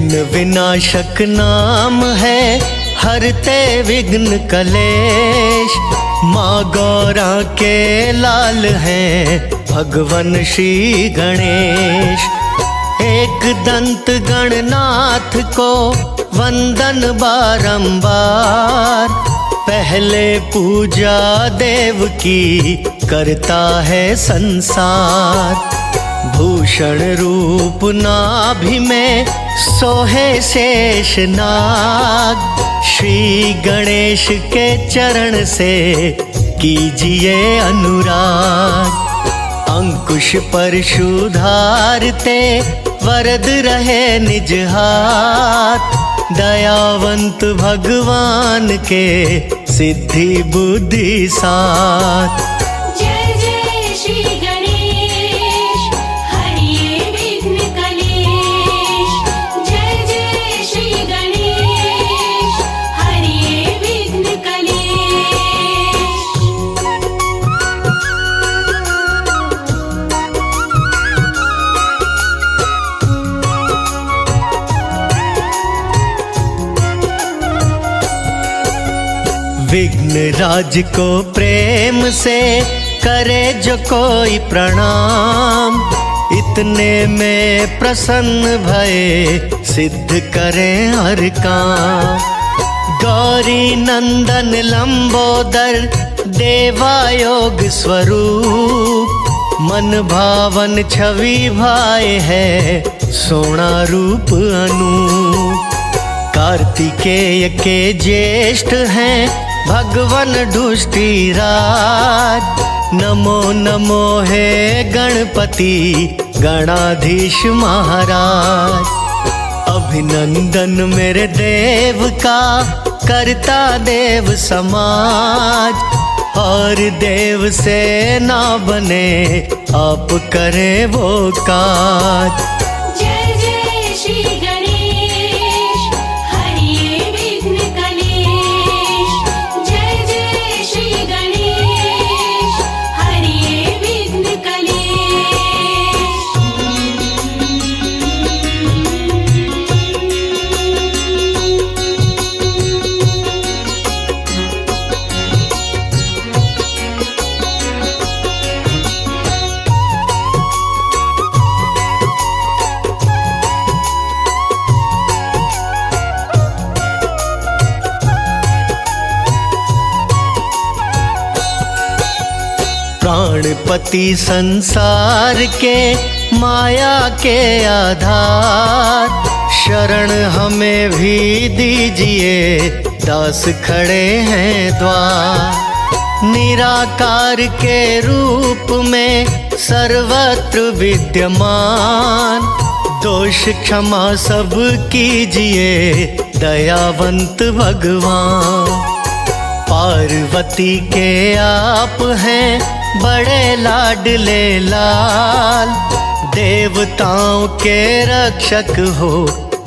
विघ्न विनाशक नाम है, हरते विघ्न कलेश। माँ गौरा के लाल हैं भगवन श्री गणेश। एक दंत गणनाथ को वंदन बारंबार, पहले पूजा देव की करता है संसार। भूषण रूप नाभि में सोहे शेष नाग, श्री गणेश के चरण से कीजिए अनुराग। अंकुश परशु धारते वरद रहे निज हाथ, दयावंत भगवान के सिद्धि बुद्धि साथ। जय जय श्री गणेश हरिये विघ्न कलेश। जय जय श्री गणेश हरिये विघ्न कलेश। विघ्न राज को प्रेम से करे जो कोई प्रणाम, इतने में प्रसन्न भये सिद्ध करे हर काम। गौरी नंदन लंबोदर देवायोग स्वरूप, मन भावन छवि भाए है सोना रूप अनूप। कार्तिकेय के ज्येष्ठ हैं भगवन दुष्टि राज, नमो नमो हे गणपति गणाधीश महाराज। अभिनंदन मेरे देव का करता देव समाज, और देव से ना बने आप करें वो काज। जय जय श्री गणेश हरिये विघ्न कलेश। जय जय श्री गणेश हरिये विघ्न कलेश। प्राणपति संसार के माया के आधार, शरण हमें भी दीजिए दास खड़े हैं द्वार। निराकार के रूप में सर्वत्र विद्यमान, दोष क्षमा सब कीजिए दयावंत भगवान। पार्वती के आप हैं बड़े लाडले लाल, देवताओं के रक्षक हो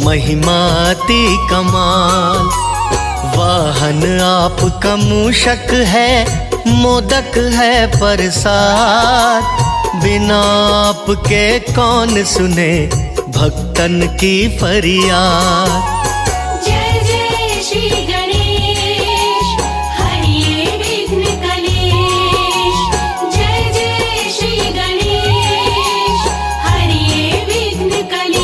महिमाति कमाल। वाहन आपका मूषक है, मोदक है प्रसाद, बिना आपके कौन सुने भक्तन की फरियाद। जय जय श्री गणेश हरिये विघ्न कलेश। जय जय श्री गणेश हरिये विघ्न कलेश।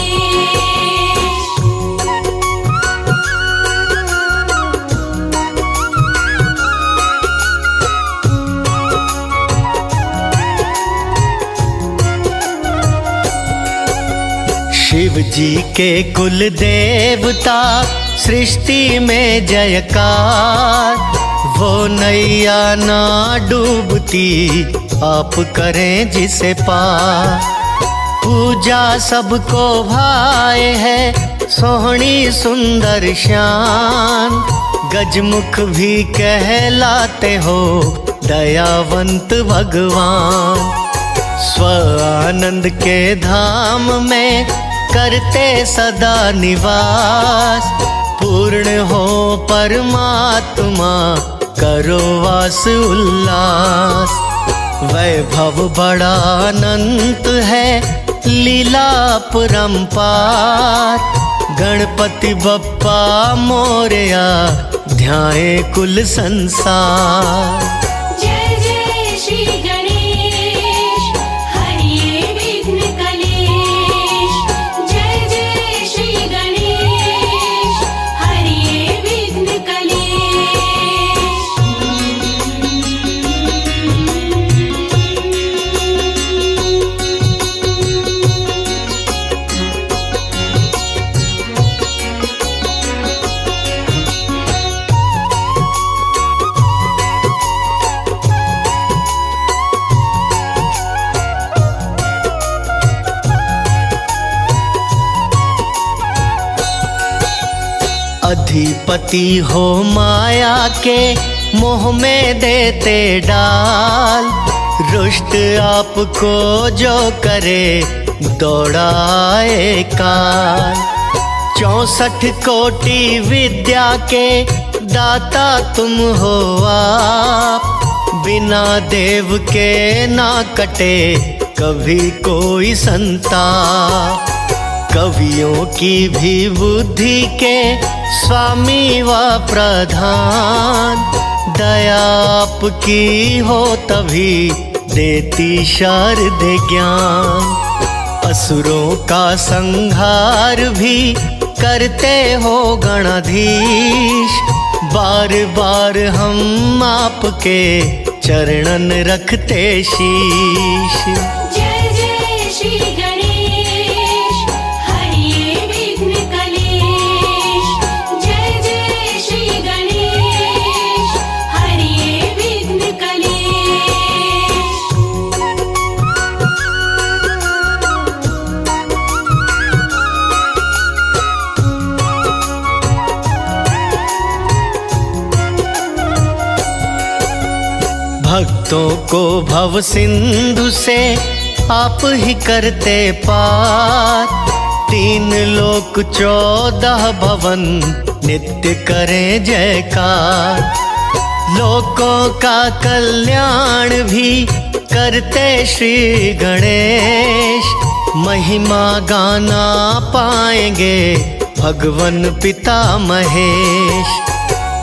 शिव जी के कुल देवता सृष्टि में जयकार, वो नैया ना डूबती आप करें जिसे पार। पूजा सबको भाए है सोहनी सुंदर श्याम, गजमुख भी कहलाते हो दयावंत भगवान। स्व आनंद के धाम में करते सदा निवास, पूर्ण हो परमात्मा करो वास उल्लास। वैभव बड़ा अनंत है लीला परंपार, गणपति बप्पा मोरया ध्याए कुल संसार। जय जय श्री गणेश हरिये विघ्न कलेश। जय जय श्री गणेश हरिये विघ्न कलेश। अधिपति हो माया के मोह में देते डाल। रुष्ट आपको जो करे दौड़ाए काल। 64 कोटि विद्या के दाता तुम हो आप। बिना देव के ना कटे कभी कोई संताप। कवियों की भी बुद्धि के स्वामी व प्रधान। दया आपकी हो तभी देती शारद ज्ञान। असुरों का संहार भी करते हो गणाधीश। बार बार हम आपके चरणन रखते शीश। जय जय श्री गणेश हरिये विघ्न कलेश। जय जय श्री गणेश हरिये विघ्न कलेश। भक्तों को भव सिंधु से आप ही करते पार। 3 लोक 14 भवन नित्य करें जयकार। लोकों का कल्याण भी करते श्री गणेश। महिमा गाना पाएंगे भगवन पिता महेश।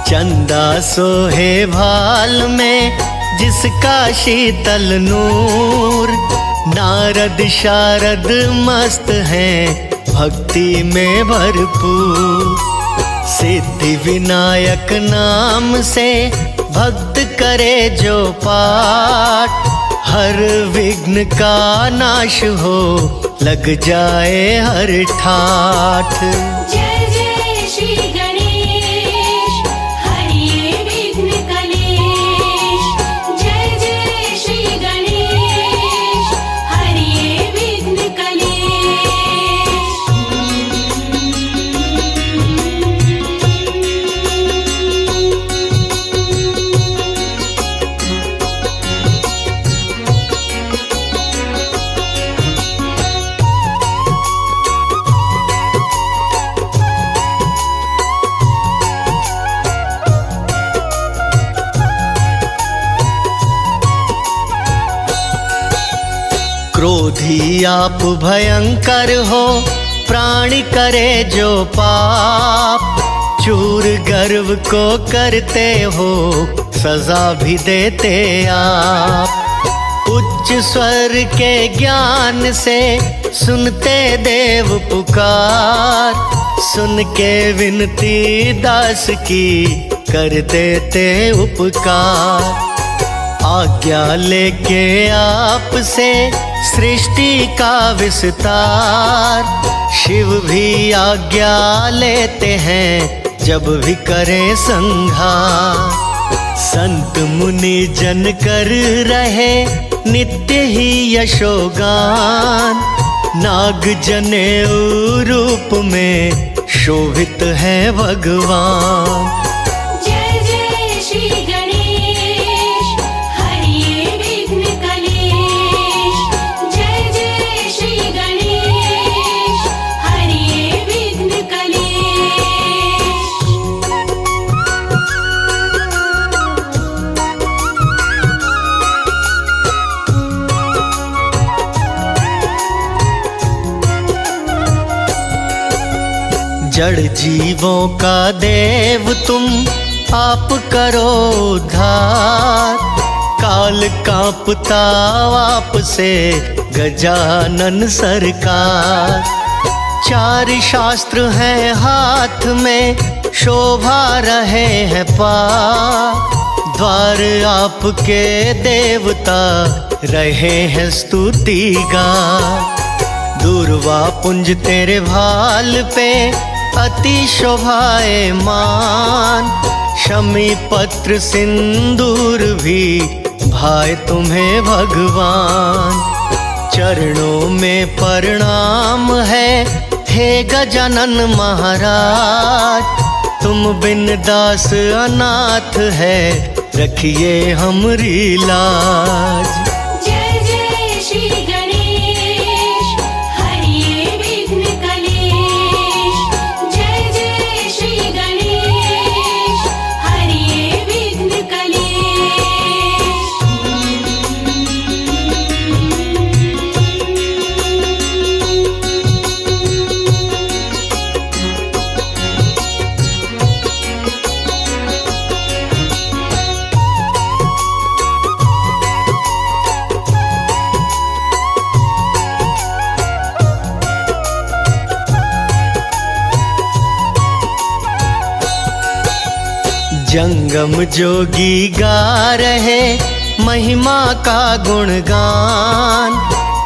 चंदा सोहे भाल में जिसका शीतल नूर। नारद शारद मस्त हैं भक्ति में भरपूर। सिद्धि विनायक नाम से भक्त करे जो पाठ। हर विघ्न का नाश हो लग जाए हर ठाठ। जय जय श्री गणेश हरिये विघ्न कलेश। जय जय श्री गणेश हरिये विघ्न कलेश। क्रोधी आप भयंकर हो प्राणी करे जो पाप। चूर गर्व को करते हो सजा भी देते आप। उच्च स्वर के ज्ञान से सुनते देव पुकार। सुन के विनती दास की कर देते उपकार। आज्ञा लेके आपसे सृष्टि का विस्तार। शिव भी आज्ञा लेते हैं जब भी करें संहार। संत मुनि जन कर रहे नित्य ही यशोगान। नाग जनेऊ रूप में शोभित है भगवान। जय जय श्री गणेश हरिये विघ्न कलेश। जय जय श्री गणेश हरिये विघ्न कलेश। जड़ जीवों का देव तुम आप करो उद्धार। काल कांपता आप से गजानन सरकार। चार शास्त्र हैं हाथ में शोभा रहे हैं पार। द्वार आपके देवता रहे हैं स्तुति गान। दूर्वा पुंज तेरे भाल पे अति शोभायमान। शमी पत्र सिंदूर भी भाए तुम्हें भगवान। चरणों में प्रणाम है हे गजानन महाराज। तुम बिन दास अनाथ है रखिए हमरी लाज। जय जय श्री गणेश हरिये विघ्न कलेश। जय जय श्री गणेश हरिये विघ्न कलेश। जंगम जोगी गा रहे महिमा का गुणगान।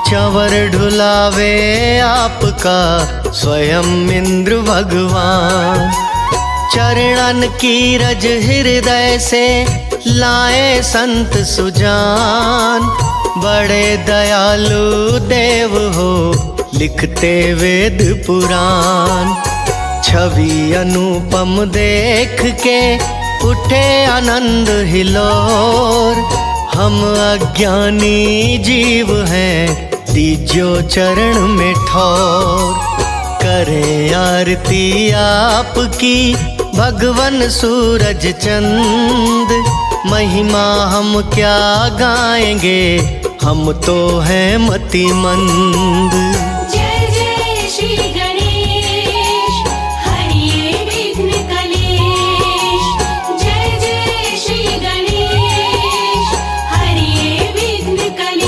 चंवर ढुलावे आपका स्वयं इंद्र भगवान। चरणन की रज हृदय से लाए संत सुजान। बड़े दयालु देव हो लिखते वेद पुराण। छवि अनुपम देख के उठे आनंद हिलोर। हम अज्ञानी जीव हैं दीजो चरण में ठोर। करें आरती आपकी भगवन सूरज चंद। महिमा हम क्या गाएंगे हम तो हैं मतिमंद। जय जय श्री गणेश हरिये विघ्न कलेश। जय जय श्री गणेश हरिये विघ्न कलेश।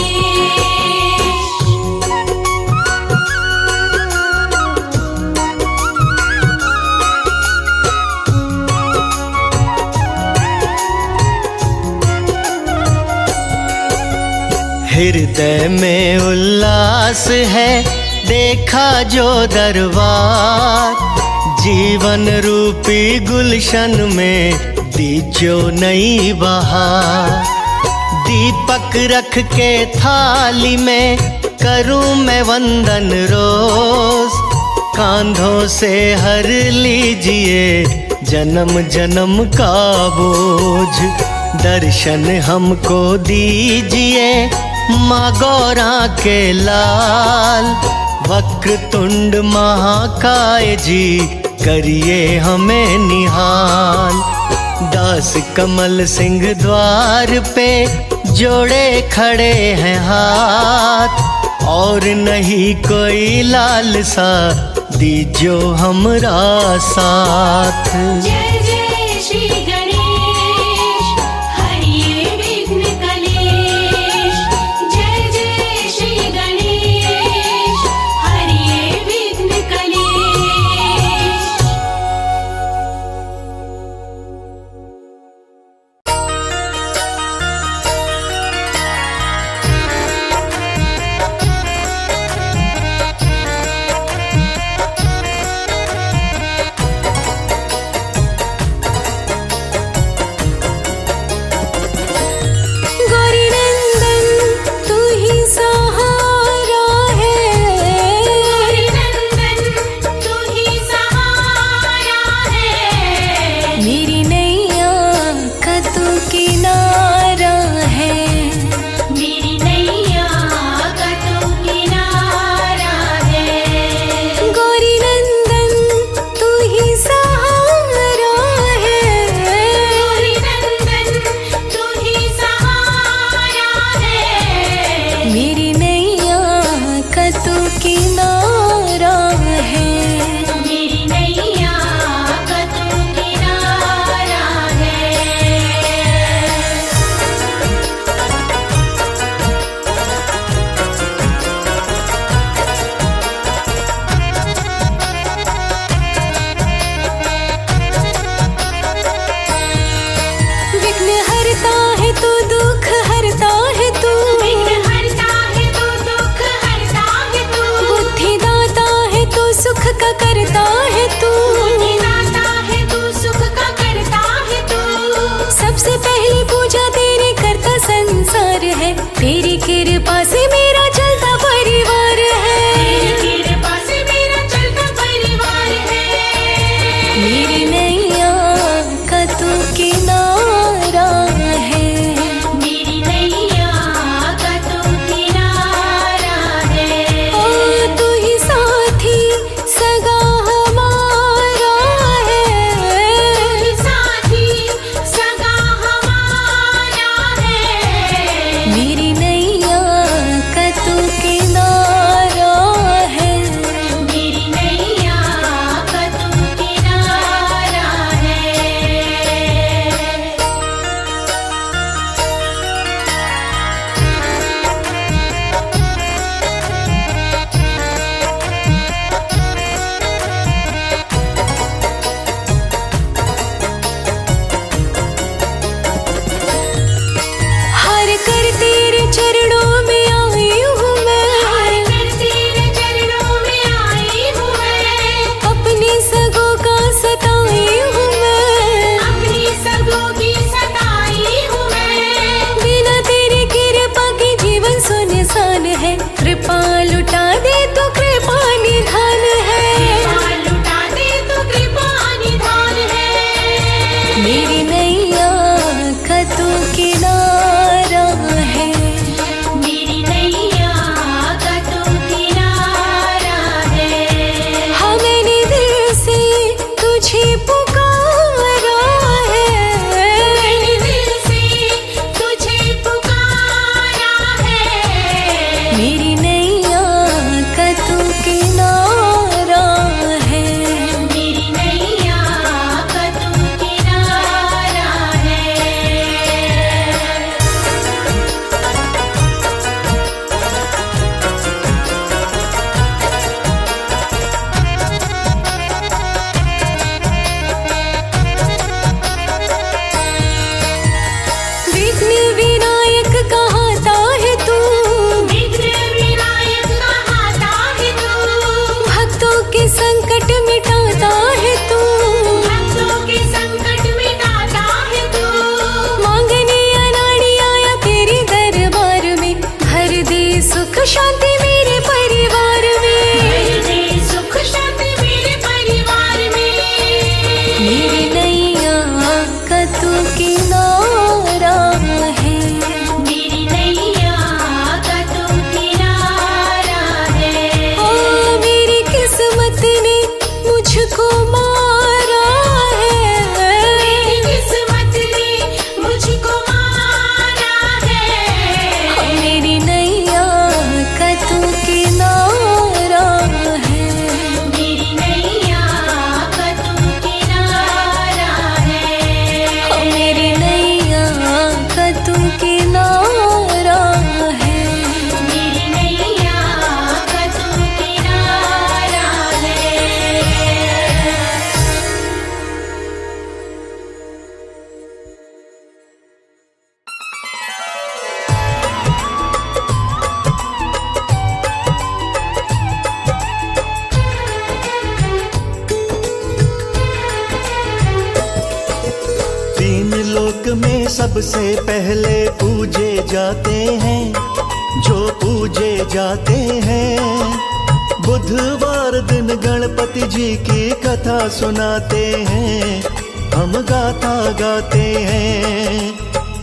हृदय में उल्लास है देखा जो दरबार। जीवन रूपी गुलशन में दीजो नई बहार। दीपक रख के थाली में करूं मैं वंदन रोज। कांधों से हर लीजिए जन्म जन्म का बोझ। दर्शन हमको दीजिए माँ गौरा के लाल। वक्रतुंड महाकाय जी करिए हमें निहाल। दास कमल सिंह द्वार पे जोड़े खड़े हैं हाथ। और नहीं कोई लालसा दीजो हमरा साथ। जय जय श्री गणेश हरिये विघ्न कलेश। जय जय श्री गणेश हरिये विघ्न कलेश। कृपा से मेरा चलता परिवार है, तेरी कृपा से मेरा चलता परिवार है। मेरी नैया का तू किनारा है, मेरी नैया का तू किनारा है। ओ तू ही साथी सगा हमारा है, तू साथी सगा हमारा है। मेरी नैया का तू किनारा है। मेरी नैया का तू किनारा है। हर कर तेरे चरणों में आई हूँ हार मैं, कर तेरे चरणों में आई हूँ मैं। अपने सगों का सताई हूँ मैं, अपनी सगों की सताई हूँ मैं। बिना तेरी कृपा के जीवन सुनसान है। कृपा लुटा दे तो कृपा निधान है, कृपा लुटा दे तो कृपा निधान है। मेरी नैया का तू किनारा है। मेरी नैया का तू किनारा है। हाँ मैंने दिल से तुझे पुकारा है, मैंने दिल से तुझे पुकारा है। मेरी नैया का तू किनारा है। मेरी नैया का तू किनारा है। विघ्न विनायक कहाता है तू, विघ्न विनायक कहाता है तू। भक्तों के संकट मिटाता है तू, भक्तों के संकट मिटाता है तू। मांगने अनाड़ी आया तेरे दरबार में। भर दे सुख शांति मेरे परिवार में, दे सुख शांति मेरे परिवार में। मेरी नैया का तू किनारा है। मेरी नैया का तू किनारा है। ओ मेरी किस्मत ने मुझको मारा है, मेरी किस्मत ने मुझको मारा है। मेरी नैया का तू किनारा है। मेरी नैया का तू किनारा है। मेरी नैया का तू किनारा है। मेरी नैया का तू किनारा है। तीन लोक में सबसे पहले पूजे जाते हैं, जो पूजे जाते हैं। बुधवार दिन गणपति जी की कथा सुनाते हैं, हम गाथा गाते हैं।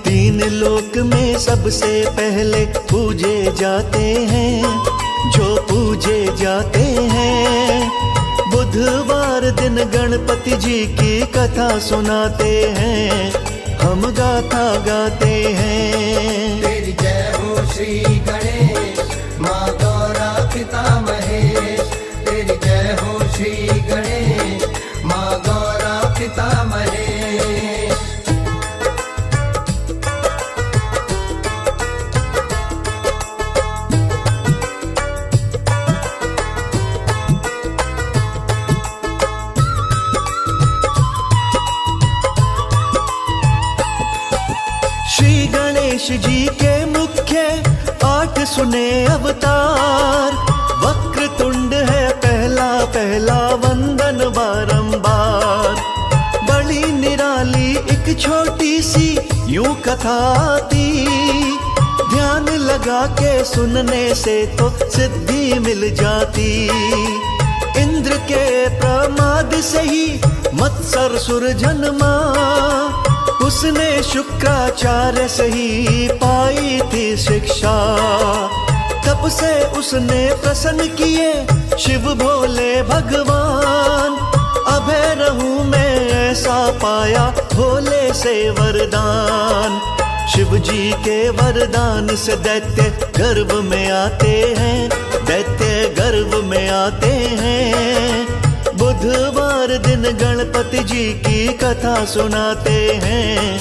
तीन लोक में सबसे पहले पूजे जाते हैं, जो पूजे जाते हैं। बुधवार दिन गणपति जी की कथा सुनाते हैं, हम गाथा गाते हैं। तेरी जय हो श्री गणेश, माँ गौरा पिता महेश। तेरी जय हो श्री गणेश, माँ गौरा पिता महेश। श्री गणेश जी के मुख्य 8 सुने अवतार। वक्रतुंड है पहला पहला वंदन बारंबार। बड़ी निराली एक छोटी सी यूं कथा आती, ध्यान लगा के सुनने से तो सिद्धि मिल जाती। इंद्र के प्रमाद से ही मत्सर सुर जन्मा, उसने शुक्राचार्य से ही पाई थी शिक्षा। तब से उसने प्रसन्न किए शिव भोले भगवान, अभय रहूं मैं ऐसा पाया भोले से वरदान। शिव जी के वरदान से दैत्य गर्भ में आते हैं, दैत्य गर्भ में आते हैं। बुधवार दिन गणपति जी की कथा सुनाते हैं,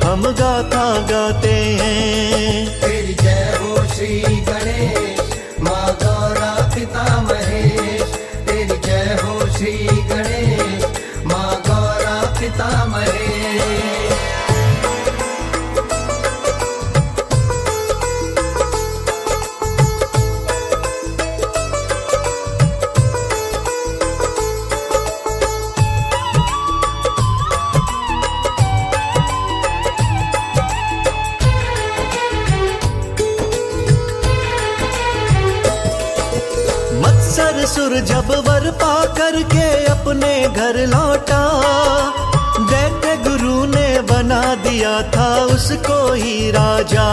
हम गाथा गाते हैं। तेरी जय हो श्री गणेश माँ गौरा पिता महेश। तेरी जय हो श्री गणेश माँ गौरा पिता महेश। मत्सर सुर जब वर पा करके अपने घर लौटा, दैत्य गुरु ने बना दिया था उसको ही राजा।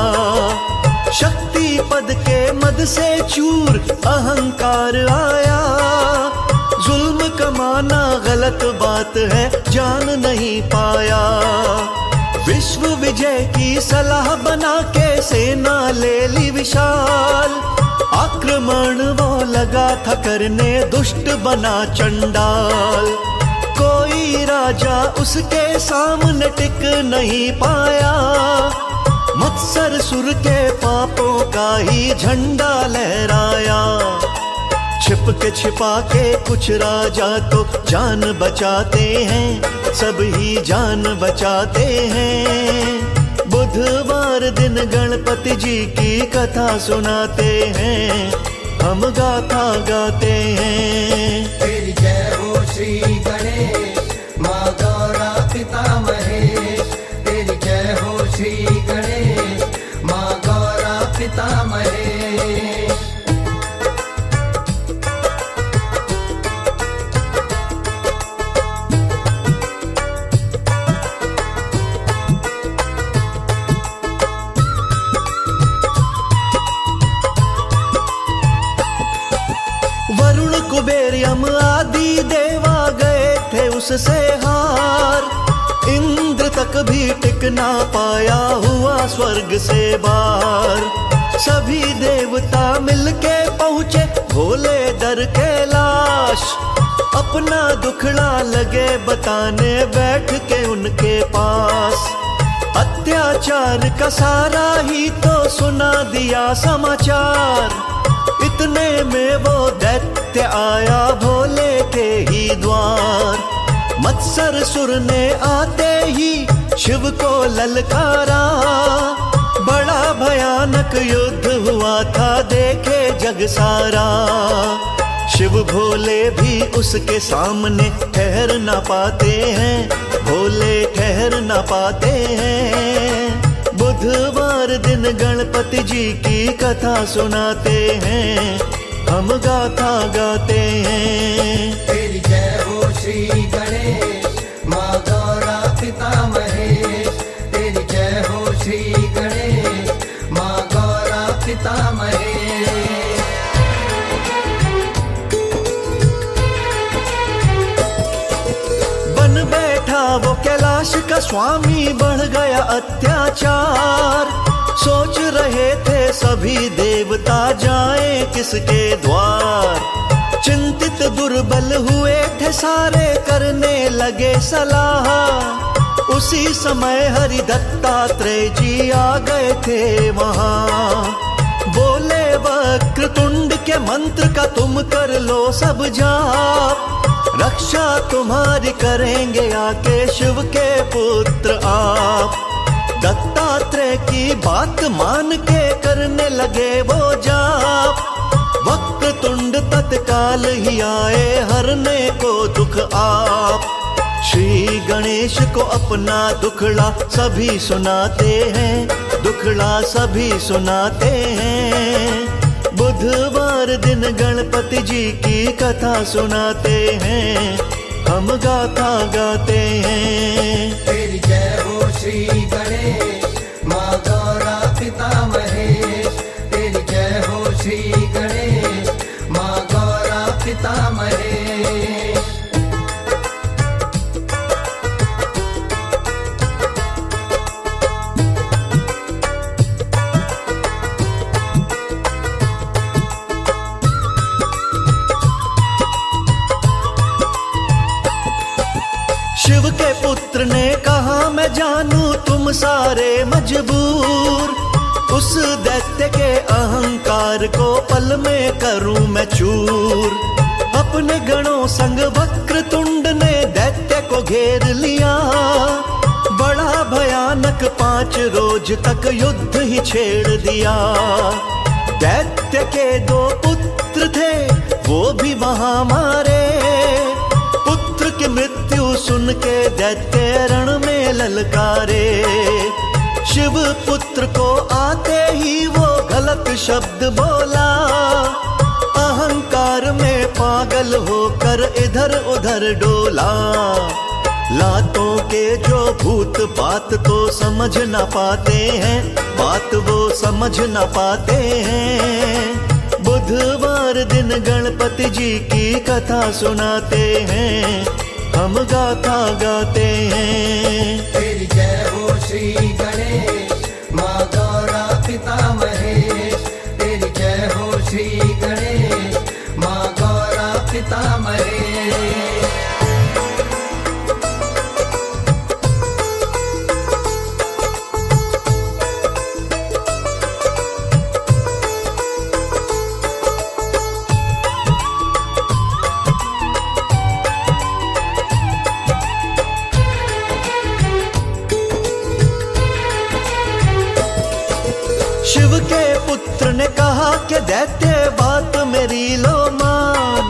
शक्ति पद के मद से चूर अहंकार आया, जुल्म कमाना गलत बात है जान नहीं पाया। विश्व विजय की सलाह बना के सेना ले ली विशाल, आक्रमण वो लगा था करने दुष्ट बना चंडाल। कोई राजा उसके सामने टिक नहीं पाया, मत्सर सुर के पापों का ही झंडा लहराया। छिप के छिपा के कुछ राजा तो जान बचाते हैं, सब ही जान बचाते हैं। बुधवार दिन गणपति जी की कथा सुनाते हैं, हम गाथा गाते हैं। तेरी जय हो श्री गणेश माँ गौरा पिता महेश। तेरी जय हो श्री गणेश माँ गौरा पिता महेश। वरुण कुबेर यम आदि देवा गए थे उससे हार, इंद्र तक भी टिक ना पाया हुआ स्वर्ग से बाहर। सभी देवता मिलके पहुँचे भोले दर कैलाश, अपना दुखड़ा लगे बताने बैठ के उनके पास। अत्याचार का सारा ही तो सुना दिया समाचार, इतने में वो दैत्य आया भोले के ही द्वार। मत्सर सुर ने आते ही शिव को ललकारा, बड़ा भयानक युद्ध हुआ था देखे जग सारा। शिव भोले भी उसके सामने ठहर ना पाते हैं, भोले ठहर ना पाते हैं। बुधवार दिन गणपति जी की कथा सुनाते हैं, हम गाथा गाते हैं। तेरी जय हो श्री गणेश माँ गौरा पिता महेश। तेरी जय हो श्री गणेश माँ गौरा पिता महेश। बन बैठा वो कैलाश का स्वामी, बढ़ गया अत्याचार। सोच रहे थे सभी देवता जाएं किसके द्वार, चिंतित दुर्बल हुए थे सारे करने लगे सलाह। उसी समय हरि दत्तात्रेय जी आ गए थे वहाँ, बोले वक्रतुंड के मंत्र का तुम कर लो सब जाप, रक्षा तुम्हारी करेंगे आके शिव के पुत्र आप। दत्तात्रेय की बात मान के करने लगे वो जाप, वक्रतुंड तत्काल ही आए हरने को दुख आप। श्री गणेश को अपना दुखड़ा सभी सुनाते हैं, दुखड़ा सभी सुनाते हैं। बुधवार दिन गणपति जी की कथा सुनाते हैं, हम गाथा गाते हैं। तेरी जय हो श्री गणेश, माँ गौरा पिता महेश। तेरी जय हो श्री गणेश, माँ गौरा पिता महेश। शिव के पुत्र ने कहा मैं जानू तुम सारे मजबूर, उस दैत्य के अहंकार को पल में करूं मैं चूर। अपने गणों संग वक्रतुंड ने दैत्य को घेर लिया, बड़ा भयानक 5 रोज तक युद्ध ही छेड़ दिया। दैत्य के 2 पुत्र थे वो भी वहां मारे, पुत्र की मृत्यु सुन के दैत्य रण में ललकारे। शिव पुत्र को आते ही वो गलत शब्द बोला, अहंकार में पागल होकर इधर उधर डोला। लातों के जो भूत बात तो समझ न पाते हैं, बात वो समझ न पाते हैं। बुधवार दिन गणपति जी की कथा सुनाते हैं, हम गाथा गाते हैं। तेरी जय हो श्री गणेश, माँ गौरा पिता महेश। तेरी जय हो श्री गणेश, माँ गौरा पिता महेश। शिव के पुत्र ने कहा कि दैत्य बात मेरी लो मान,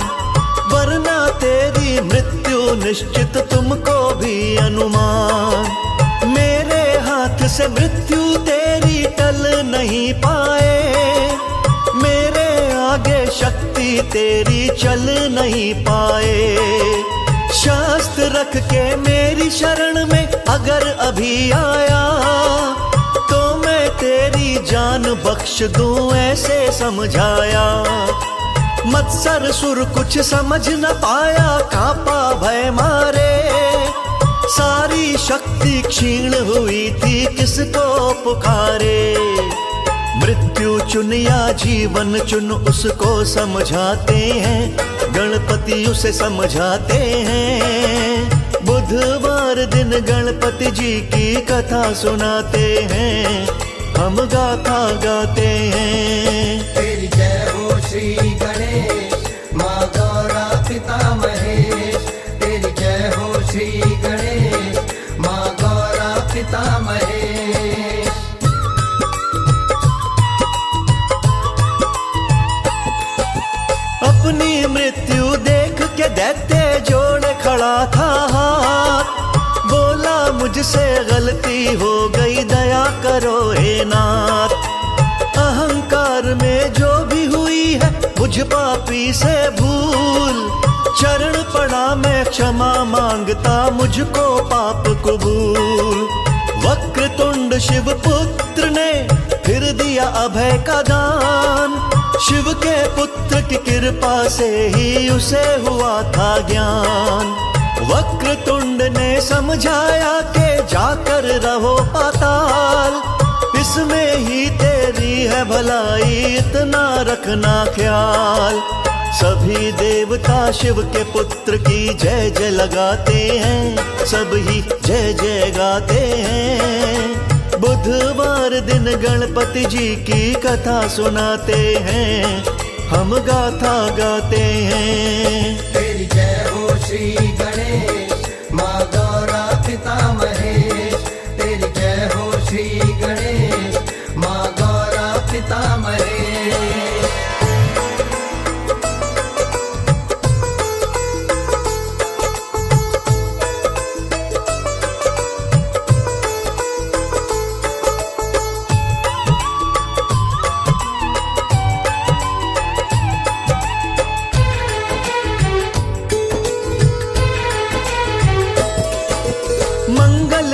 वरना तेरी मृत्यु निश्चित तुमको भी अनुमान। मेरे हाथ से मृत्यु तेरी टल नहीं पाए, मेरे आगे शक्ति तेरी चल नहीं पाए। शास्त्र रख के मेरी शरण में अगर अभी आया, तो मैं तेरी जान बख्श दूं ऐसे समझाया। मत्सर सुर कुछ समझ न पाया, कांपा भय मारे। सारी शक्ति क्षीण हुई थी, किसको पुकारे। मृत्यु चुन या जीवन चुन उसको समझाते हैं, गणपति उसे समझाते हैं। बुधवार दिन गणपति जी की कथा सुनाते हैं, हम गाथा गाते हैं। तेरी जय हो श्री गणेश, माँ गौरा पिता महेश। तेरी जय हो श्री गणेश, माँ गौरा पिता महेश। अपनी मृत्यु देख के दैत्य जोड़ खड़ा था हाथ, बोला मुझसे गलती हो गई दया करो हे नाथ। अहंकार में जो भी हुई है मुझ पापी से भूल, चरण पड़ा मैं क्षमा मांगता मुझको पाप कबूल। वक्रतुंड शिव पुत्र ने फिर दिया अभय का दान, शिव के पुत्र की कृपा से ही उसे हुआ था ज्ञान। वक्रतुंड ने समझाया कि जाकर रहो पाताल, इसमें ही तेरी है भलाई इतना रखना ख्याल। सभी देवता शिव के पुत्र की जय जय लगाते हैं, सब ही जय जय गाते हैं। बुधवार दिन गणपति जी की कथा सुनाते हैं, हम गाथा गाते हैं। तेरी जय हो श्री गणेश, माँ गौरा पिता महेश। तेरी जय हो श्री गणेश, माँ गौरा पिता महेश।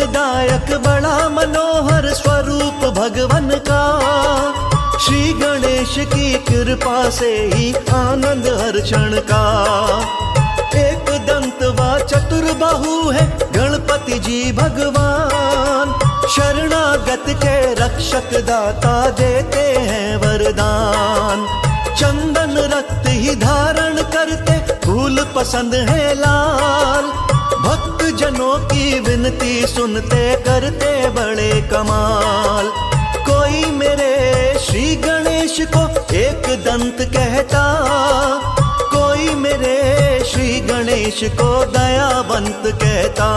फलदायक बड़ा मनोहर स्वरूप भगवन का। श्री गणेश की कृपा से ही आनंद हर क्षण का। एक दंत व चतुर्बाहु है गणपति जी भगवान। शरणागत के रक्षक दाता देते हैं वरदान। चंदन रक्त ही धारण करते फूल पसंद है लाल। भक्त जनों की विनती सुनते करते बड़े कमाल। कोई मेरे श्री गणेश को एक दंत कहता, कोई मेरे श्री गणेश को दयावंत कहता।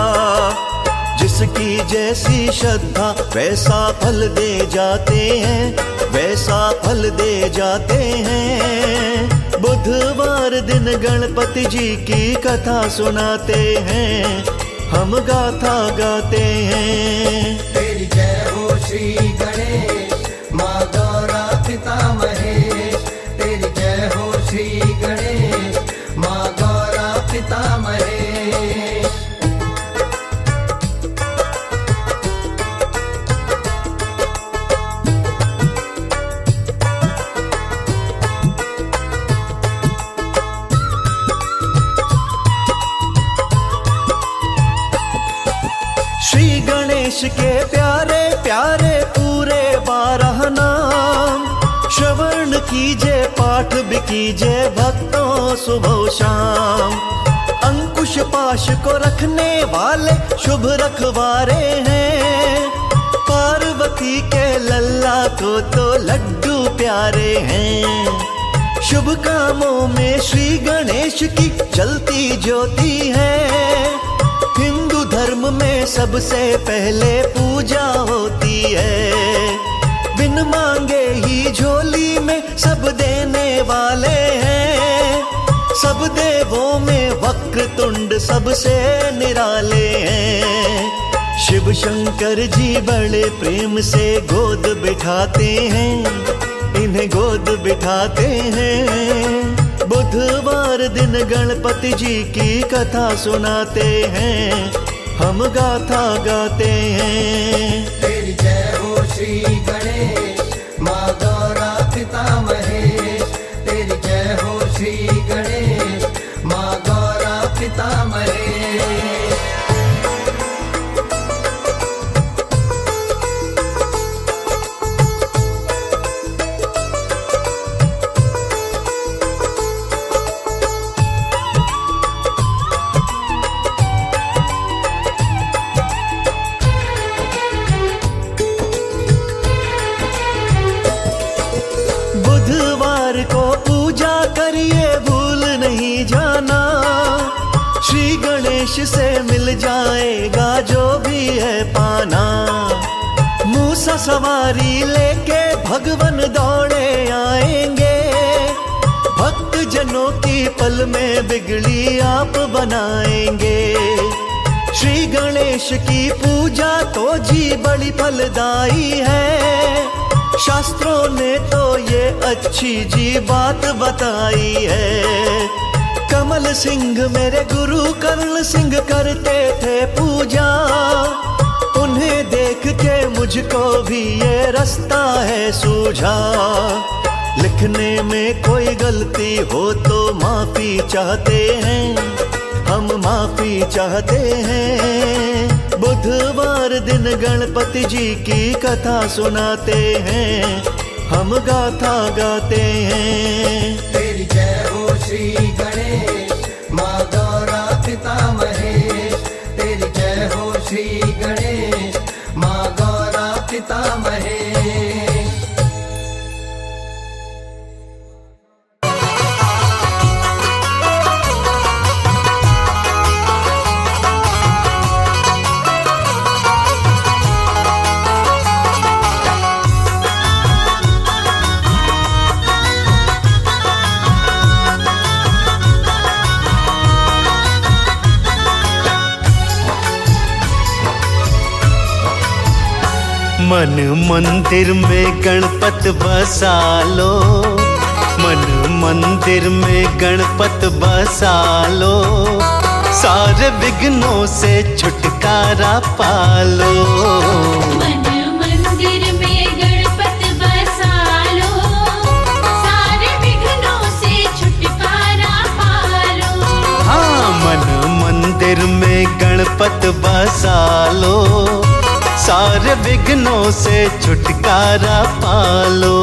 जिसकी जैसी श्रद्धा वैसा फल दे जाते हैं, वैसा फल दे जाते हैं। बुधवार दिन गणपति जी की कथा सुनाते हैं, हम गाथा गाते हैं। तेरी जय हो श्री गणेश, माँ गौरा पिता महेश। तेरी जय हो श्री गणेश, माँ गौरा पिता महेश। श्री गणेश के प्यारे प्यारे पूरे 12 नाम। श्रवण कीजिए पाठ भी कीजिए भक्तों सुबह शाम। अंकुश पाश को रखने वाले शुभ रखवारे हैं। पार्वती के लल्ला को तो लड्डू प्यारे हैं। शुभ कामों में श्री गणेश की जलती ज्योति है। हिंदू धर्म में सबसे पहले पूजा होती है। बिन मांगे ही झोली में सब देने वाले हैं। सब देवों में वक्रतुंड सबसे निराले हैं। शिव शंकर जी बड़े प्रेम से गोद बिठाते हैं, इन्हें गोद बिठाते हैं। बुधवार दिन गणपति जी की कथा सुनाते हैं, हम गाथा गाते हैं। तेरी जय हो श्री गणेश, माँ गौरा पिता महेश। तेरी जय हो श्री गणेश, माँ गौरा पिता महेश। बुधवार को पूजा करिए भूल नहीं जाना। श्री गणेश से मिल जाएगा जो भी है पाना। मूसा सवारी लेके भगवन दौड़े आएंगे। भक्त जनों की पल में बिगड़ी आप बनाएंगे। श्री गणेश की पूजा तो जी बड़ी फलदायी है। शास्त्रों ने तो ये अच्छी जी बात बताई है। कमल सिंह मेरे गुरु कर्ण सिंह करते थे पूजा। उन्हें देख के मुझको भी ये रास्ता है सूझा। लिखने में कोई गलती हो तो माफी चाहते हैं, हम माफी चाहते हैं। बुधवार दिन गणपति जी की कथा सुनाते हैं, हम गाथा गाते हैं। तेरी जय हो श्री गणेश, माँ गौरा पिता महेश। तेरी जय हो श्री गणेश, माँ गौरा पिता महेश। मन मंदिर में गणपत बसा लो, मन मंदिर में गणपत बसा लो। सारे विघ्नों से छुटकारा पालो। मन मंदिर में गणपत बसा लो, सारे विघ्नों से छुटकारा पालो। हाँ, मन मंदिर में गणपत बसा लो, सारे विघ्नों से छुटकारा पालो।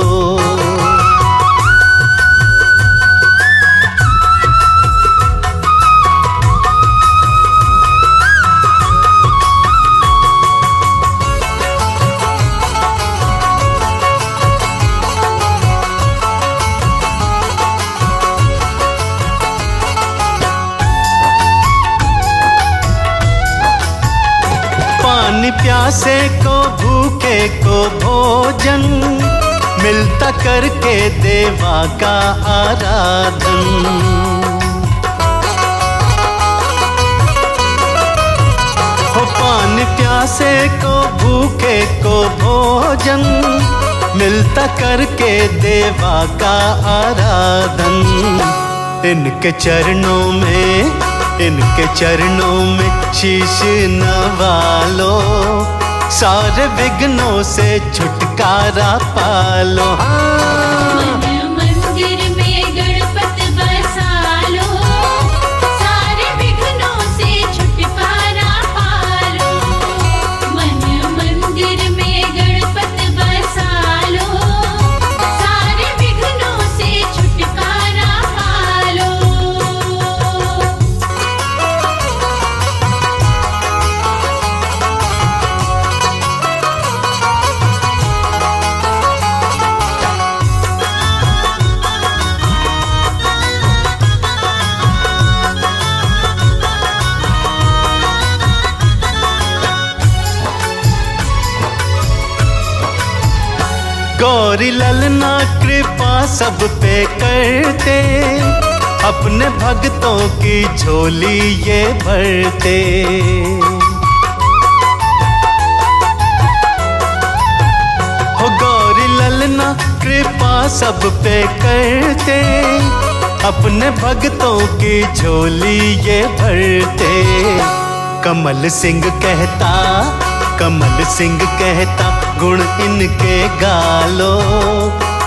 पानी प्यासे को भूखे को भोजन, मिलता करके देवा का आराधन। हो पानी प्यासे को भूखे को भोजन, मिलता करके देवा का आराधन। इनके चरणों में शीश नवालो, सारे विघ्नों से छुटकारा पालो। मन मंदिर में गणपत बसा लो, सारे विघ्नों से छुटकारा पालो। मन मंदिर में गणपत बसा लो, सारे विघ्नों से छुटकारा पालो। गौरी ललना कृपा सब पे करते, अपने भक्तों की झोली ये भरते। हो गौरी ललना कृपा सब पे करते, अपने भक्तों की झोली ये भरते। कमल सिंह कहता गुण इनके गालो,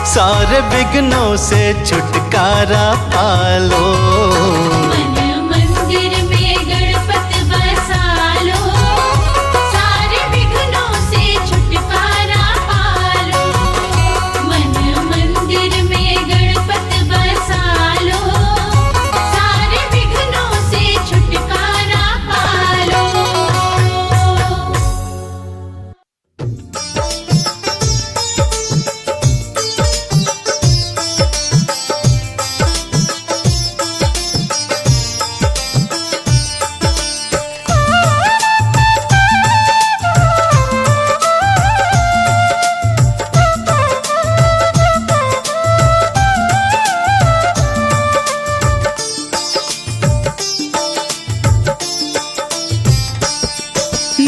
सारे विघ्नों से छुटकारा पालो। मन मंदिर में गणपत बसा लो, सारे विघ्नों से छुटकारा पालो। मन मंदिर में गणपत बसा लो, सारे विघ्नों से छुटकारा पालो।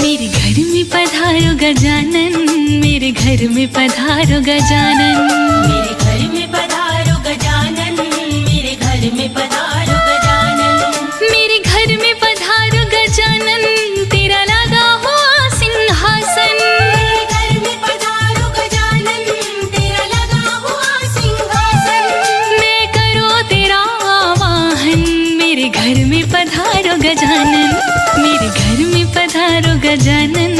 मेरे घर में पधारो गजानन, मेरे घर में पधारो गजानन। मेरे घर में पधारो गजानन, मेरे घर में पधारो गजानन। मेरे घर में पधारो गजानन, तेरा लगा हुआ सिंहासन। मेरे घर में पधारो गजानन, तेरा लगा हुआ सिंहासन। मैं करो तेरा आवाहन, मेरे घर में पधारो गजानन। मेरे घर में पधारो गजानन,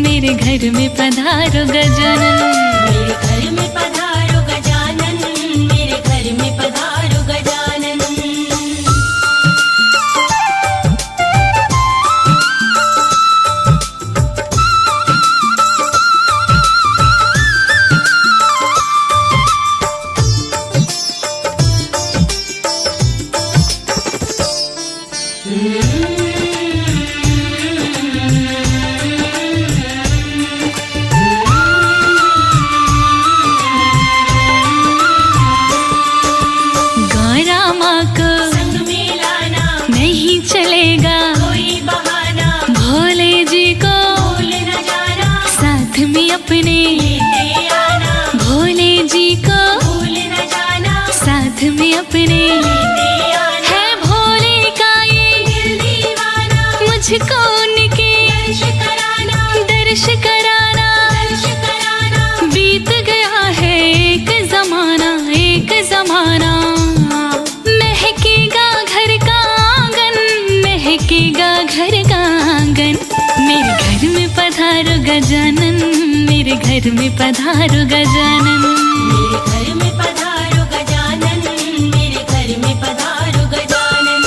मेरे घर में पधारो गजानन। मेरे घर में पधारो गजानन, मेरे घर में पधारो गजानन। में अपने है भोले का ये दिल दीवाना। मुझको उनके दर्श कराना, दर्श कराना। दर्श कराना। बीत गया है एक जमाना, एक जमाना। महकेगा घर का आंगन, महकेगा घर का आंगन। मेरे घर में पधारो गजानन, मेरे घर में पधारो गजानन। मेरे घर में पधारो गजानन, मेरे घर में पधारो गजानन।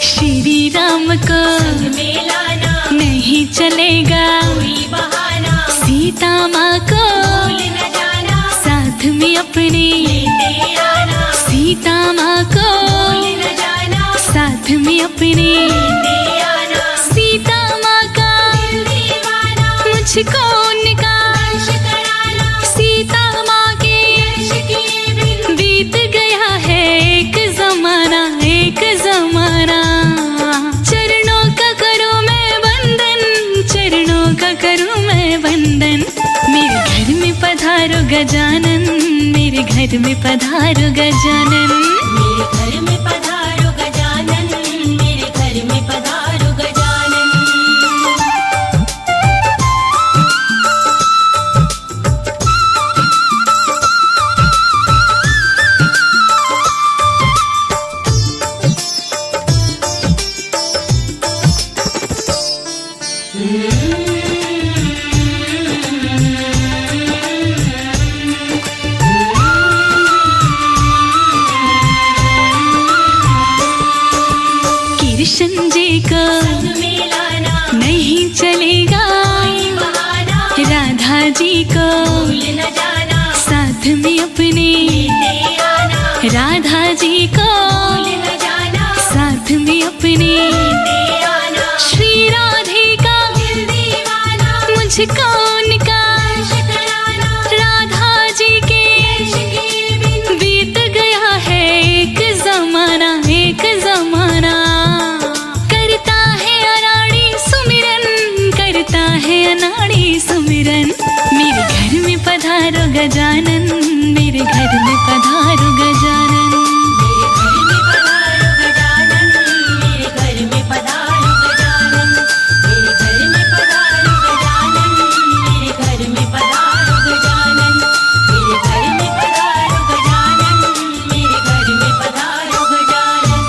श्री राम को संग में लाना, नहीं चलेगा कोई बहाना। सीता माँ को भूल न जाना, साथ में अपने लेते आना। सीता माँ को भूल न जाना, साथ में अपने लेते आना। सीता माँ का दिल दीवाना, मुझको उनका दर्श कराना। सीता माँ के दर्श किए बिन बीत गया है एक जमाना, एक जमाना। चरणों का करूँ मैं वंदन, चरणों का करूँ मैं वंदन। मेरे घर में पधारो गजानन, मेरे घर में पधारो गजानन। मेरे घर में पधारो गजानन, मेरे घर में पधारो गजानन। कृष्ण जी को संग में लाना, नहीं चलेगा कोई बहाना। राधा जी को भूल न जाना, साथ में अपने लेते आना। राधा जी को भूल न जाना, साथ में अपने लेते आना। श्री राधे का दिल दीवाना, मुझको उनका दर्श कराना। राधा जी के दर्श किए बिन बीत गया है एक जमाना, एक जमाना। करता है अनाड़ी सुमिरन, करता है अनाड़ी सुमिरन। मेरे घर में पधारो गजानन, मेरे घर में पधारो गजानन। मेरे घर में पधारो गजानन, मेरे घर में पधारो गजानन। मेरे घर में पधारो गजानन, मेरे घर में पधारो गजानन। मेरे घर में पधारो गजानन, मेरे घर में पधारो गजानन।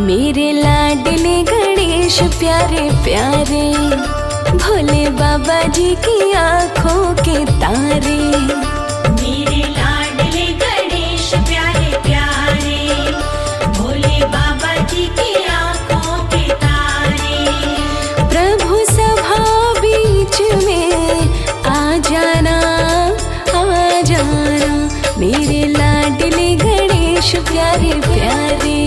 मेरे लाडले गणेश प्यारे प्यारे, भोले बाबा जी की आँखों के तारे। मेरे लाडले गणेश प्यारे प्यारे, भोले बाबा जी की आँखों के तारे। प्रभु सभा बीच में आ जाना, आ जाना। मेरे लाडले गणेश प्यारे प्यारे,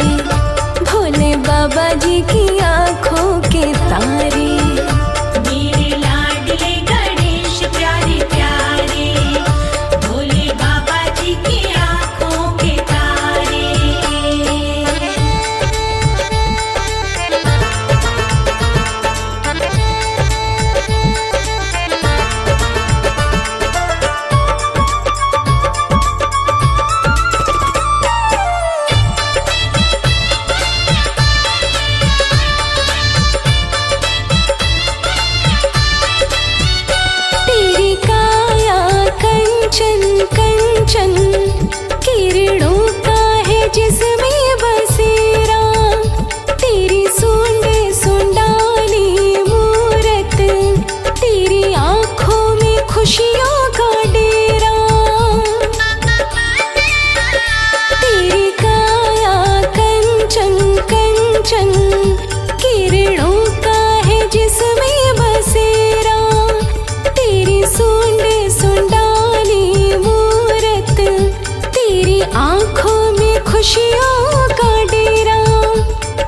भोले बाबा जी की आँखों के तारे। मेरे लाडले गणेश प्यारे प्यारे, खुशियों का डेरा,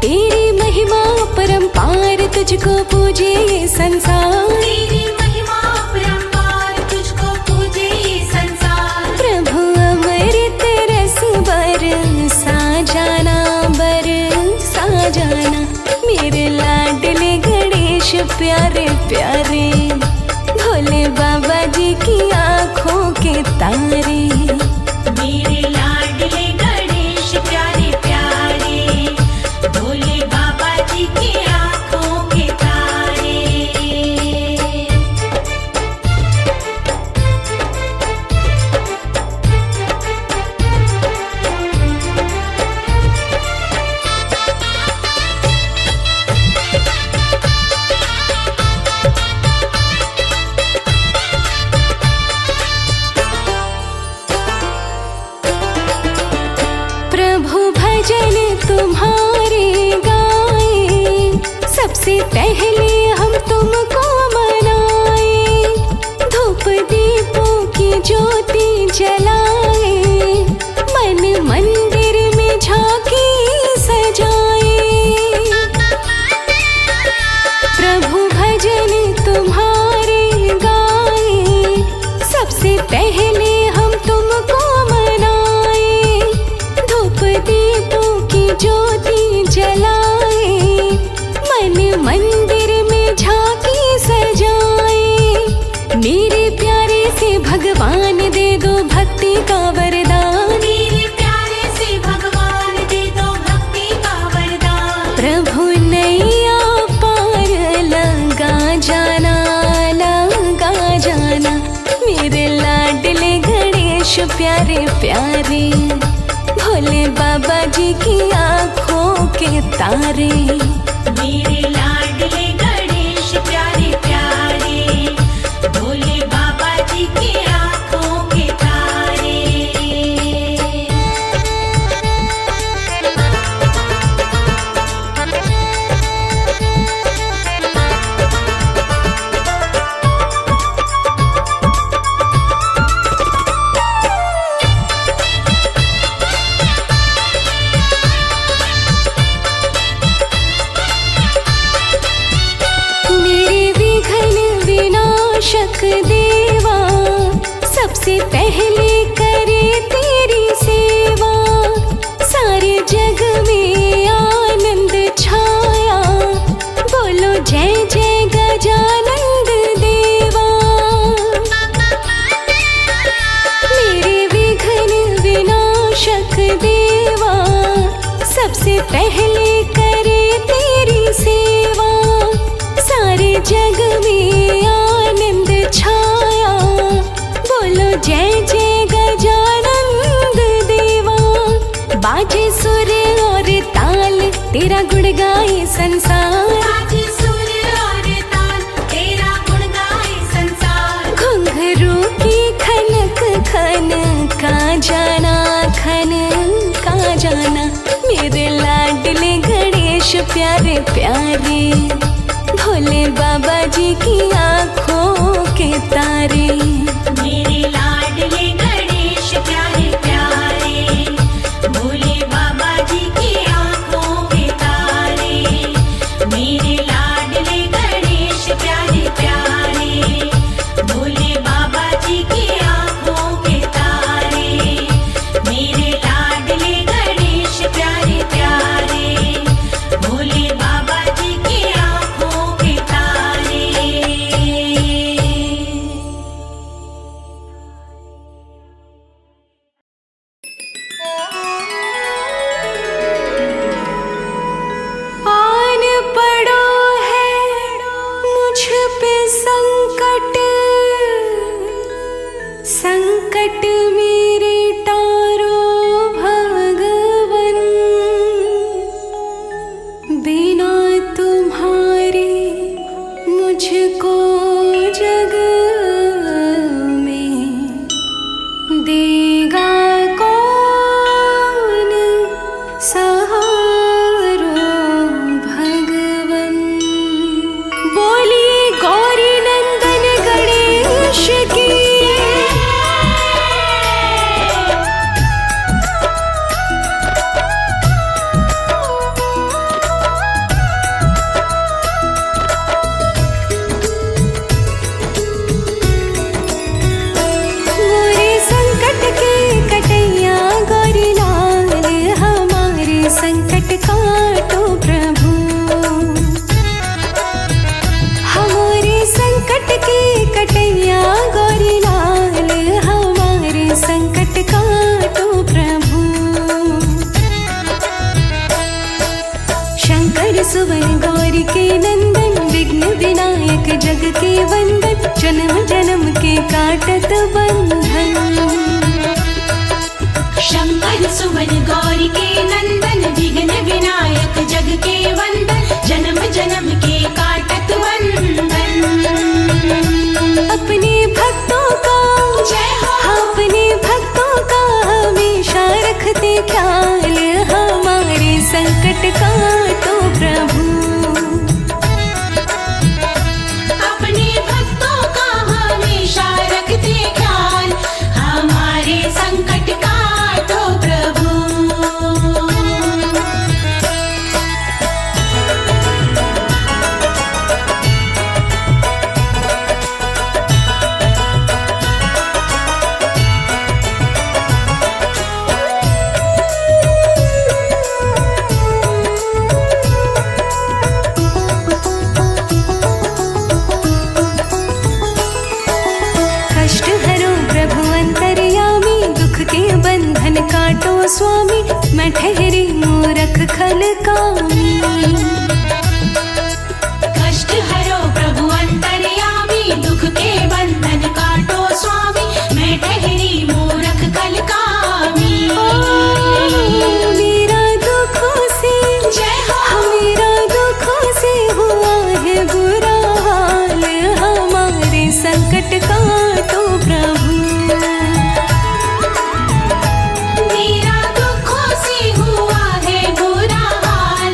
तेरी महिमा परंपार, तुझको पूजे ये संसार। तेरी महिमा परंपार, तुझको पूजे ये संसार। प्रभु अमृत रस बरसा जाना, बरसा जाना, मेरे लाडले गणेश प्यारे प्यारे, भोले बाबा जी की आँखों के तारे। मेरे लाडले गणेश प्यारे प्यारे, भोले बाबा जी की आँखों के तारे। प्रभु भजन तुम्हारे गाए, सबसे पहले हम तुमको मनाए। धूप दीपों की ज्योति जलाए, मन मंदिर में झांकी सजाए। प्रभु भजन तुम्हारे गाए, सबसे पहले हम तुमको मनाए। धूप दीपों की ज्योति जलाए, मन मंदिर में झांकी सजाए। मेरे प्यारे से भगवान दे दो भक्ति का वरदान, मेरे प्यारे से भगवान दे दो भक्ति का वरदान। प्रभु नैया पार लगा जाना, लगा जाना, मेरे लाडले गणेश प्यारे प्यारे, भोले बाबा जी की आँखों के तारे। मेरे लाडले गणेश प्यारे प्यारे, भोले बाबा जी की आँखों के तारे। मेरे विघ्न विनाशक देवा, सबसे पहले करे तेरी सेवा। सारे जग में आनंद छाया, बोलो जय जय गजानंद देवा। मेरे विघ्न विनाशक देवा, सबसे पहले करे तेरी सेवा। सारे जग में आनंद छाया, बोलो जय जय गजानंद देवा। बाजे सुर और ताल, तेरा गुण गाए संसार। आज सुर और ताल, तेरा गुण गाए संसार। घुंघरू की खनक खन का जाना, खन का जाना, मेरे लाडले गणेश प्यारे प्यारे, भोले बाबा जी की आँखों के तारे। मेरे लाडले गणेश प्यारे प्यारे, भोले बाबा जी की आँखों के तारे। मेरे लाडले गणेश प्यारे प्यारे, भोले बाबा जी की आँखों के तारे। मेरे लाडले गणेश प्यारे प्यारे, भोले बाबा जी की आँखों के तारे। जन्म जन्म के काटत बंधन। शंकर सुमन गौरी के नंदन, विघ्न विनायक जग के वंदन, जन्म जन्म के काटत बंधन। अपने भक्तों का जय हो। अपने भक्तों का हमेशा रखते ख्याल, हमारे संकट का तो प्रभु। अपने भक्तों का हमेशा रखते ख्याल, हमारे संकट का तो प्रभु। कष्ट हरो प्रभु अंतर्यामी, दुख के बंधन काटो स्वामी, मैं ठहरी मूरख खल कामी। कष्ट हरो प्रभु अंतर्यामी, दुख के बंधन काटो स्वामी, मैं ठहरी मूरख कल कामी। मेरा दुखों से जय हो। मेरा दुखों से हुआ है बुरा हाल, हमारे संकट का तो प्रभु। मेरा दुखों से हुआ है बुरा हाल,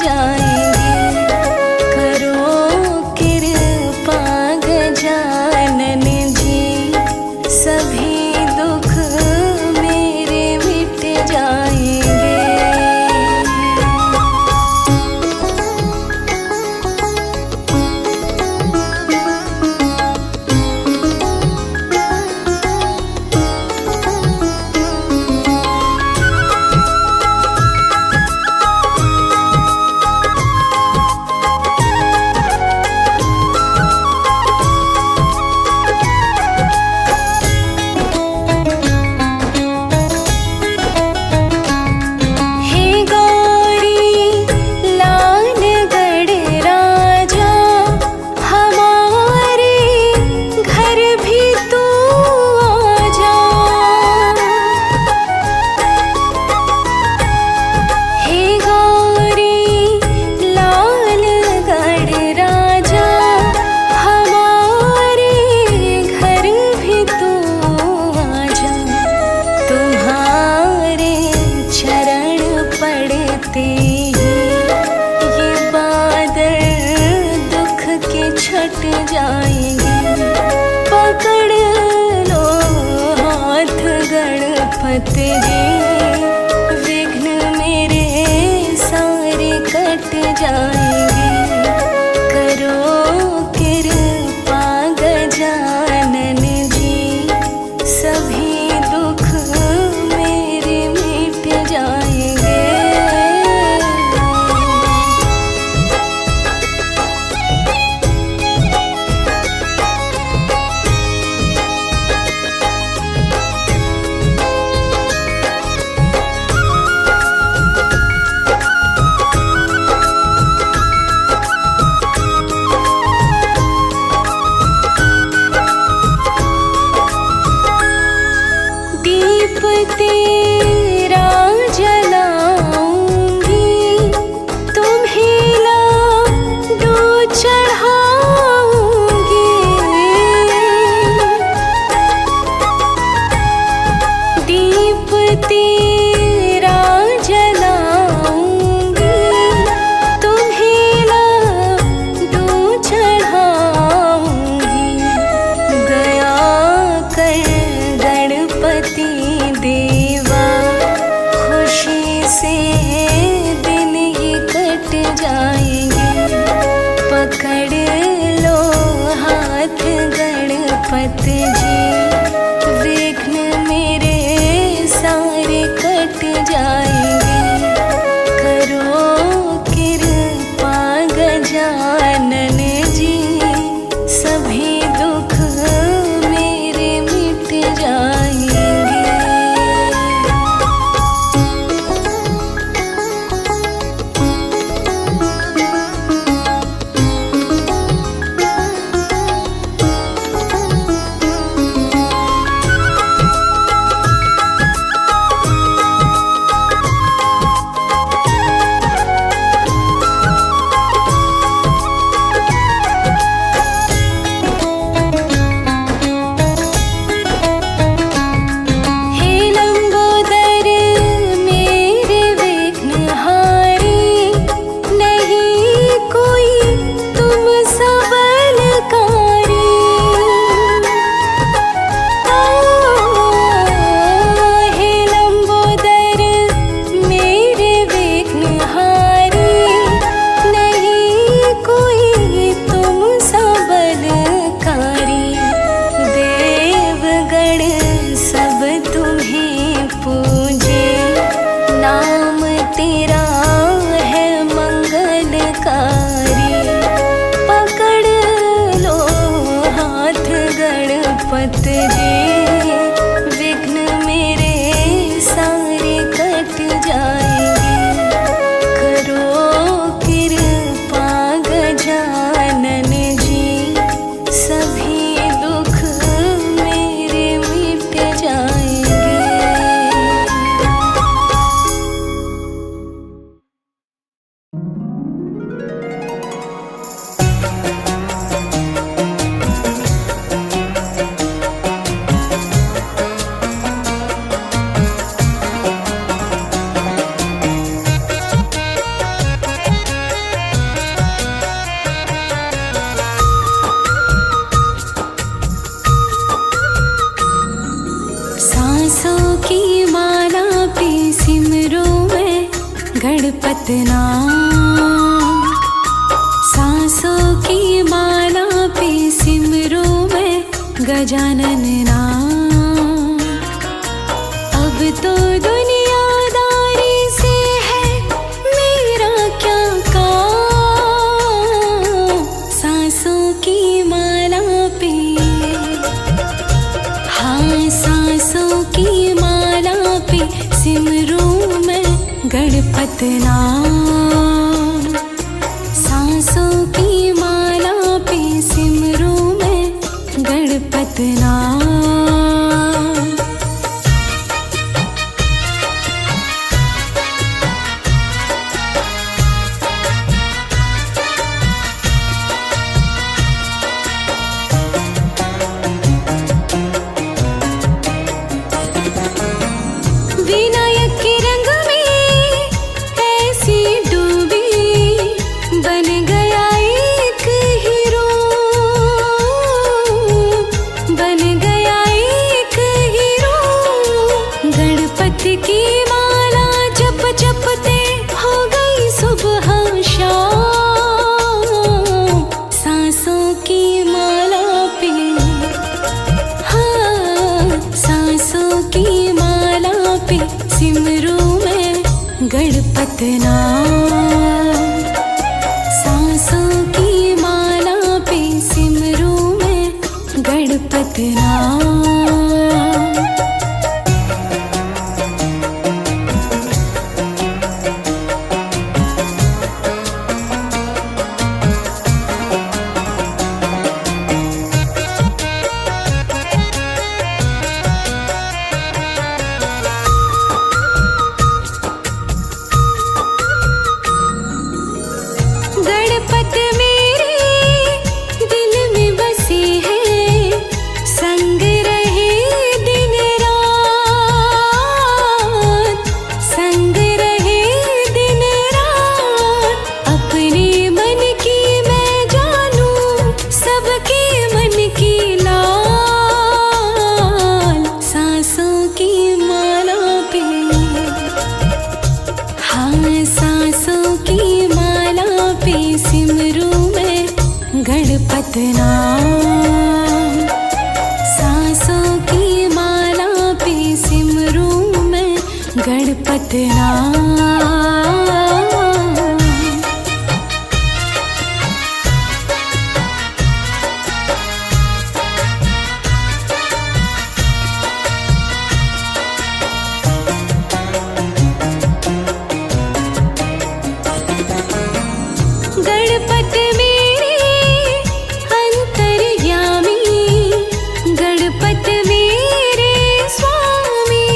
जाएंगे। करो कृपा गजानन जी, सभी दुख मेरे मिट जाएंगे। हे गौरी लाल गढ़ राजा, हमारे घर भी तू आ जा। हे गौरी लाल गढ़ राजा, हमारे घर भी तू आ जा। तुम्हारे चरण पड़ते ही ये बादल दुख के छट जाएंगे। पकड़ लो हाथ गणपति जी, विघ्न मेरे सारे कट जाएंगे। करो कृपा गजानन जी, सभी दुख मेरे मिट जाएंगे। गणपत नाम। सांसों की माला पे सिमरू मैं गजानन नाम। अब तो दुनियादारी से है मेरा क्या काम। सांसों की माला पे, हाँ सांसों की माला पे सिमरू मैं गणपत नाम। सांसों की माला पे सिमरू मैं गणपत नाम। विनायक के रंग में ऐसी डूबी, बन गया एक हीरो, बन गया एक हीरो। गणपति की माला जप जपते हो गई सुबह शाम। सांसों की माला पे, हाँ सांसों की माला पे सिमरू मैं गणपत नाम। सांसों की माला पे सिमरू मैं गणपत नाम। गणपत मेरे दिल में बसे हैं, संग रहे दिन रात, संग रहे दिन रात। अपने मन की मैं जानूं, सबके मन की लाल। सांसों की माला पे, हाँ सांसों की माला पे सिमरू मैं गणपत नाम। सांसों की माला पे सिमरू मैं गणपत नाम। गणपत मेरे अंतर्यामी, गणपत मेरे स्वामी,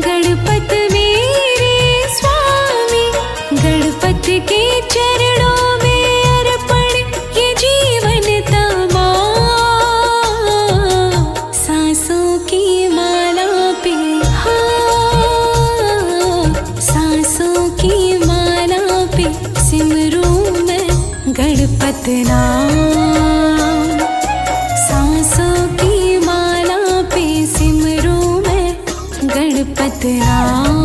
गणपत मेरे स्वामी। गणपत के चरणों में अर्पण ये जीवन तमाम। सांसों की माला पे, हाँ सांसों की माला पे सिमरू मैं गणपत नाम। सांसों की माला पे सिमरू मैं गणपत नाम।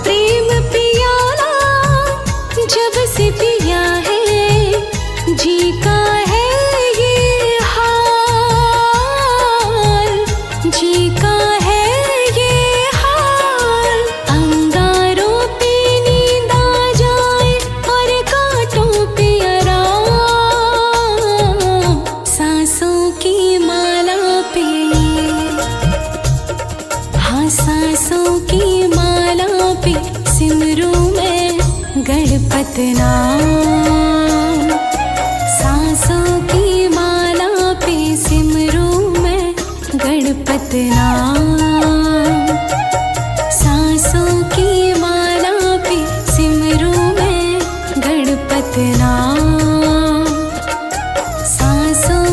प्रेम पियाला जब से पिया है, जी का है ये हाल, जी का है ये हाल। अंगारों पे नींद आ जाए और कांटों पे आराम। सांसों की माला पे, हाँ सांसों की माला पे सिमरू मैं गणपत नाम। सांसों की माला पे सिमरू मैं गणपत नाम। सांसों की माला पे सिमरू मैं गणपत नाम। सांसों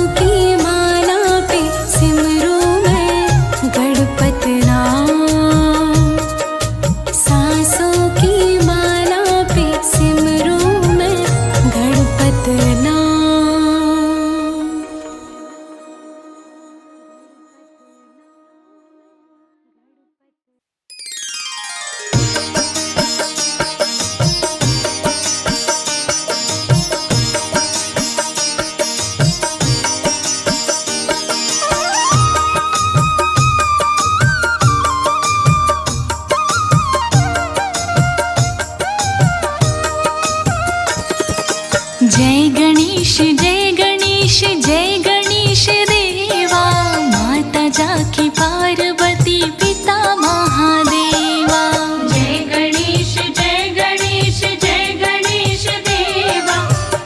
जाकी पार्वती पिता महादेवा। जय गणेश जय गणेश जय गणेश देवा,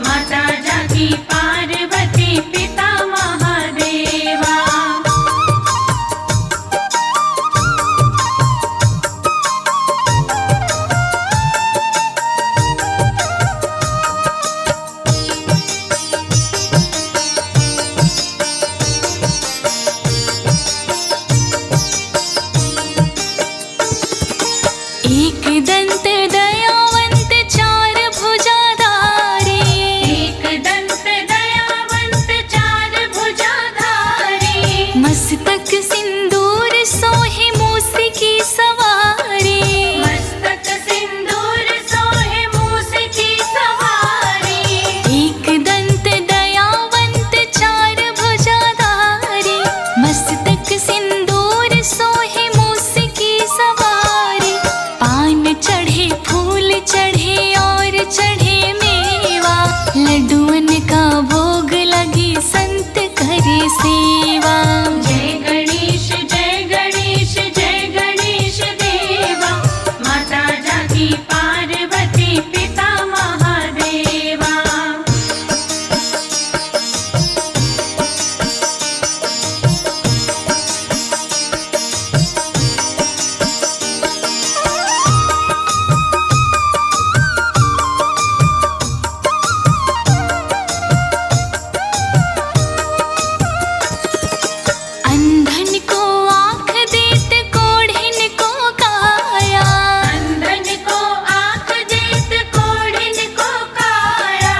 माता जाकी पार्वती पिता महादेवा। एक दंत दयावंत चार भुजाधारी, एक दंत दयावंत चार भुजाधारी, मस्तक सिंदूर सोहे मूसी की सवारी। मस्तक सिंदूर सोहे मूस की सवारी। एक दंत दयावंत चार भुजाधारी, मस्तक सिंदूर सोहे मूसी की सवारी। पान चढ़े फूल चढ़े और चढ़े मेवा, लड्डुअन का भोग लगी संत करे सेवा। जय गणेश जय गणेश जय गणेश देवा, माता जाकी पार्वती पिता महादेवा। अंधन को आँख देत कोढ़िन को काया, अंधन को आँख देत कोढ़िन को काया।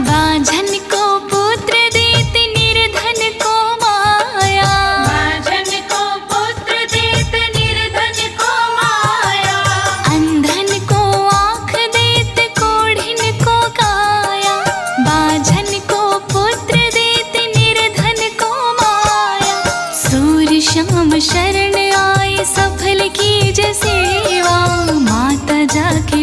बाझन को पुत्र देत निर्धन को माया। बाझन को पुत्र देत निर्धन को माया। अंधन को आँख देत कोढ़िन को काया, बाझन को पुत्र देत निर्धन को माया। सूर्य श्याम शरण आए सफल कीज सेवा, माता जाकी